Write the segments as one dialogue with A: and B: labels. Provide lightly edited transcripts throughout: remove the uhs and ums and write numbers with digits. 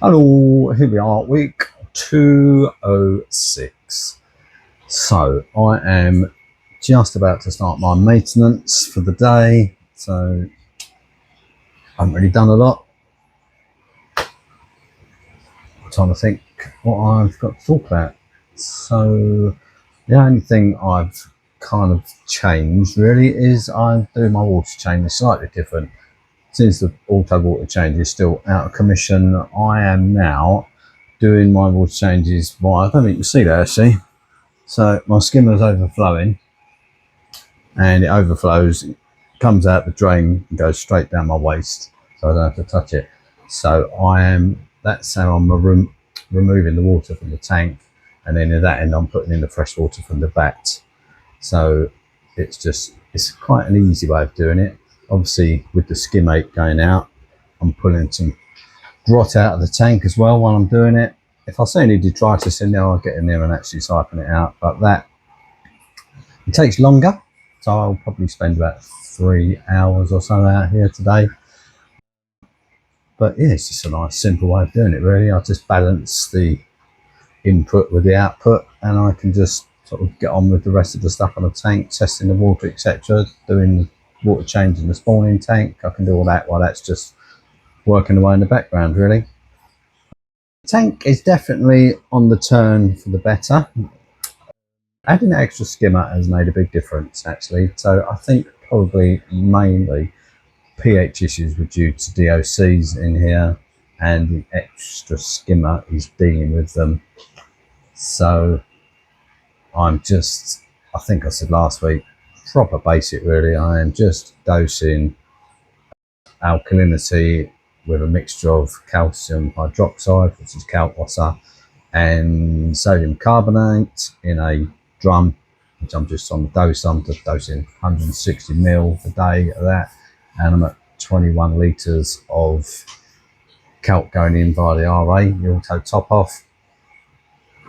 A: Hello, here we are, week 206. So I am just about to start my maintenance for the day. So I haven't really done a lot. I'm trying to think what I've got to talk about. So the only thing I've kind of changed really is I'm doing my water change slightly different. Since the auto water change is still out of commission, I am now doing my water changes. Well, I don't think you can see that actually. So my skimmer is overflowing, and it overflows, it comes out the drain and goes straight down my waist, so I don't have to touch it. So that's how I'm removing the water from the tank, and then at that end I'm putting in the fresh water from the vat. So it's quite an easy way of doing it. Obviously with the skimmate going out, I'm pulling some grot out of the tank as well while I'm doing it. If I see any detritus in there, I'll get in there and actually siphon it out, but it takes longer, so I'll probably spend about 3 hours or so out here today. But yeah, it's just a nice simple way of doing it really. I just balance the input with the output, and I can just sort of get on with the rest of the stuff on the tank, testing the water, etc., doing the water change in the spawning tank. I can do all that while that's just working away in the background really. The tank is definitely on the turn for the better. Adding an extra skimmer has made a big difference actually. So I think probably mainly pH issues were due to DOCs in here, and the extra skimmer is dealing with them. So I think I said last week, proper basic really. I am just dosing alkalinity with a mixture of calcium hydroxide, which is kalkwasser, and sodium carbonate in a drum, which I'm just on the dose. I'm just dosing 160 ml a day of that, and I'm at 21 litres of calc going in via the RA, the auto top off.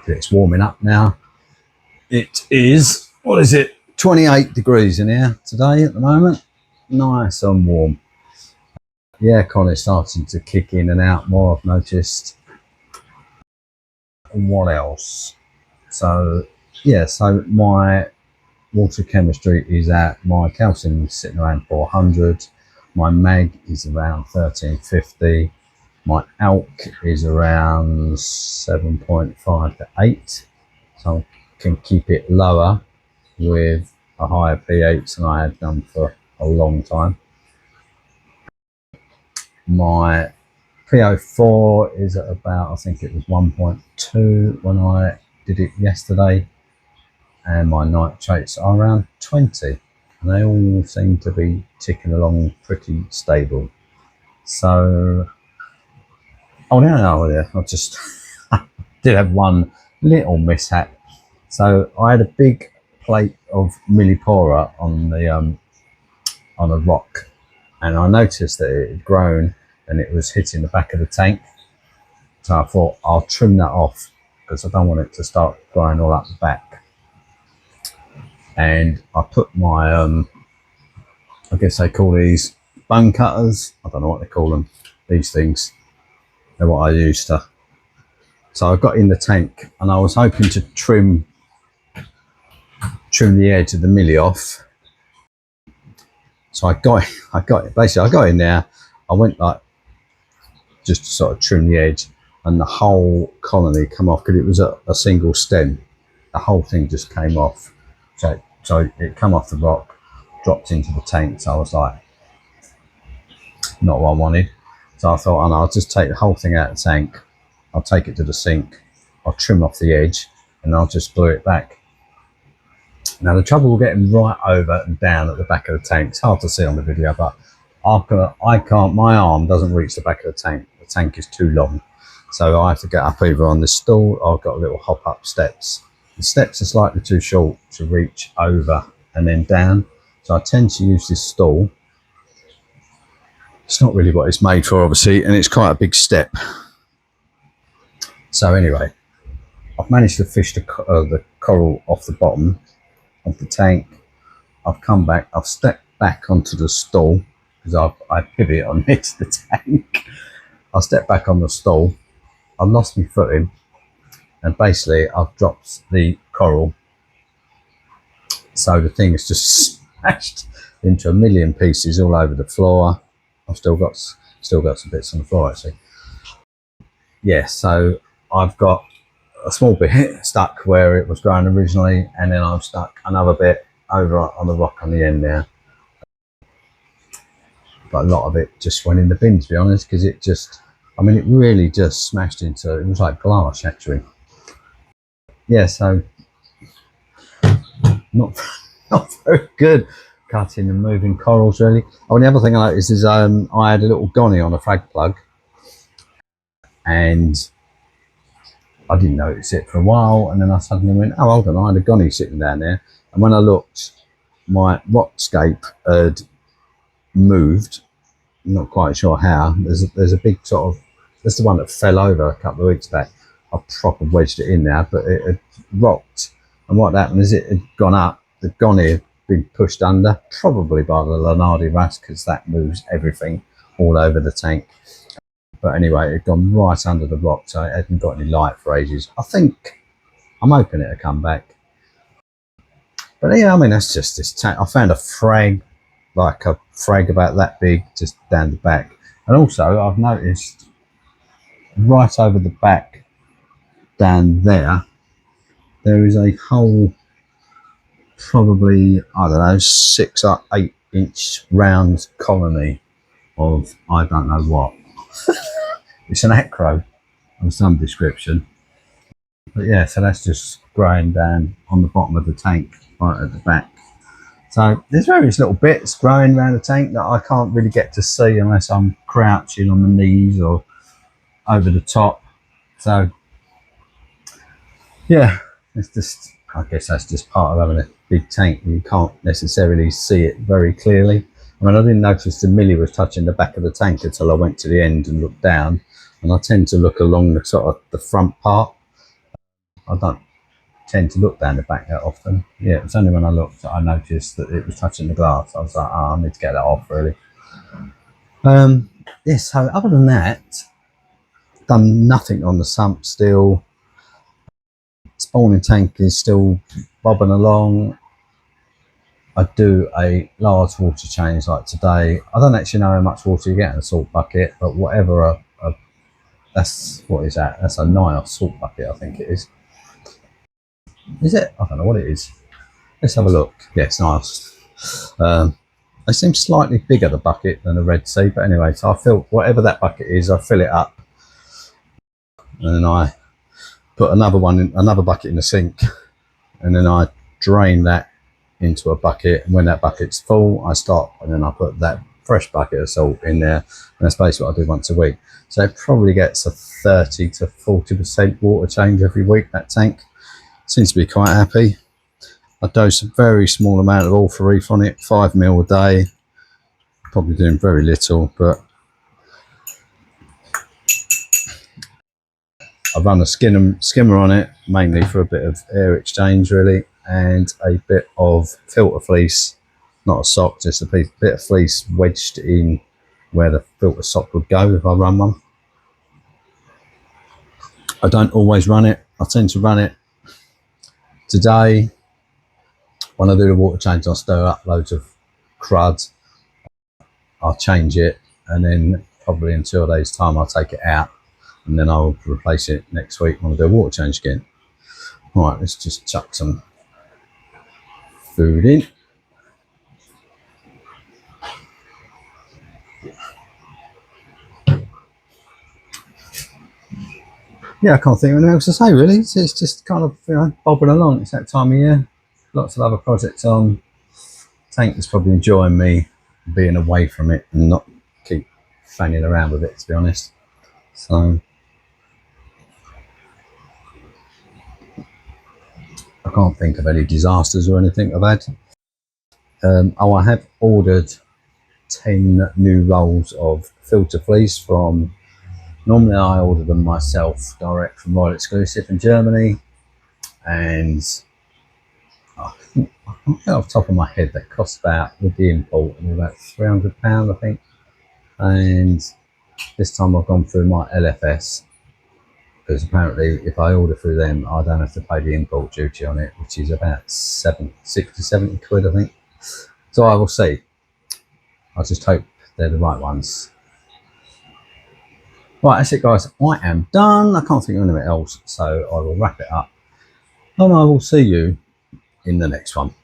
A: It's warming up now. It is, what is it, 28 degrees in here today at the moment. Nice and warm. The aircon is starting to kick in and out more, I've noticed. What else? So yeah, so my water chemistry is at, my calcium is sitting around 400, my mag is around 1350, my alk is around 7.5 to 8, so I can keep it lower with a higher pH than I had done for a long time. My PO4 is at about, I think it was 1.2 when I did it yesterday, and my nitrates are around 20, and they all seem to be ticking along pretty stable. So, oh no, yeah, I just did have one little mishap. So I had a big plate of millipora on a rock, and I noticed that it had grown and it was hitting the back of the tank. So I thought I'll trim that off because I don't want it to start growing all up the back. And I put my, I guess they call these bone cutters. I don't know what they call them. These things, they're what I used to. So I got in the tank and I was hoping to trim the edge of the milli off. So I got in there. I went like just to sort of trim the edge, and the whole colony come off because it was a single stem. The whole thing just came off. So it came off the rock, dropped into the tank. So I was like, not what I wanted. So I thought, oh no, I'll just take the whole thing out of the tank. I'll take it to the sink. I'll trim off the edge, and I'll just glue it back. Now the trouble with getting right over and down at the back of the tank, it's hard to see on the video, but I can't, my arm doesn't reach the back of the tank. The tank is too long. So I have to get up either on this stool, or I've got a little hop up steps. The steps are slightly too short to reach over and then down. So I tend to use this stool. It's not really what it's made for, obviously, and it's quite a big step. So anyway, I've managed to fish the coral off the bottom of the tank. I've come back, I've stepped back onto the stool because I pivot on it to the tank. I step back on the stool, I lost my footing, and basically I've dropped the coral, so the thing is just smashed into a million pieces all over the floor. I've still got some bits on the floor actually. Yeah, so I've got a small bit stuck where it was growing originally, and then I've stuck another bit over on the rock on the end there. But a lot of it just went in the bin, to be honest, because it just, I mean, it really just smashed into, it was like glass actually. Yeah, so not not very good cutting and moving corals really. Oh, the other thing I noticed is I had a little gonny on a frag plug, and I didn't notice it for a while, and then I suddenly went, oh, hold on, I had a gonny sitting down there, and when I looked, my rockscape had moved. I'm not quite sure how. There's a big sort of, that's the one that fell over a couple of weeks back. I proper wedged it in there, but it had rocked, and what happened is it had gone up. The gonny had been pushed under, probably by the Lanardi rust, because that moves everything all over the tank. But anyway, it had gone right under the rock, so it hadn't got any light for ages. I think I'm hoping it'll come back. But yeah, I mean, that's just this tank. I found a frag, like a frag about that big, just down the back. And also, I've noticed right over the back down there, there is a whole, probably, I don't know, 6 or 8 inch round colony of I don't know what. It's an acro of some description. But yeah, so that's just growing down on the bottom of the tank, right at the back. So there's various little bits growing around the tank that I can't really get to see unless I'm crouching on the knees or over the top. So yeah, it's just, I guess that's just part of having a big tank. You can't necessarily see it very clearly. I mean, I didn't notice the millie was touching the back of the tank until I went to the end and looked down. And I tend to look along the sort of the front part. I don't tend to look down the back that often. Yeah, it was only when I looked that I noticed that it was touching the glass. I was like, oh, I need to get that off really. Yeah, so other than that, done nothing on the sump still. Spawning tank is still bobbing along. I do a large water change like today. I don't actually know how much water you get in a salt bucket, but whatever that's, what is that? That's a Nios salt bucket, I think it is. Is it? I don't know what it is. Let's have a look. Yeah, it's nice. They seem slightly bigger, the bucket, than a Red Sea, but anyway, so I fill whatever that bucket is, I fill it up, and then I put another bucket in the sink, and then I drain that into a bucket, and when that bucket's full, I stop, and then I put that fresh bucket of salt in there, and that's basically what I do once a week. So it probably gets a 30 to 40% water change every week, that tank. Seems to be quite happy. I dose a very small amount of all for reef on it, 5 ml a day. Probably doing very little, but I run a skimmer on it, mainly for a bit of air exchange really, and a bit of filter fleece, not a sock, just a bit of fleece wedged in where the filter sock would go if I run one. I don't always run it. I tend to run it today. When I do the water change, I'll stir up loads of crud. I'll change it, and then probably in 2 days' time, I'll take it out, and then I'll replace it next week when I do a water change again. Right, let's just chuck some food in. Yeah, I can't think of anything else to say really. It's just kind of, you know, bobbing along. It's that time of year. Lots of other projects on. Tank is probably enjoying me being away from it and not keep fanning around with it, to be honest. So I can't think of any disasters or anything I've had. Oh, I have ordered 10 new rolls of filter fleece from, normally I order them myself direct from Royal Exclusive in Germany, and I think, off the top of my head, that cost about, with the import, about £300 I think. And this time I've gone through my LFS, because apparently if I order through them, I don't have to pay the import duty on it, which is about 60-70 quid, I think. So I will see. I just hope they're the right ones. Right, that's it, guys. I am done. I can't think of anything else, so I will wrap it up, and I will see you in the next one.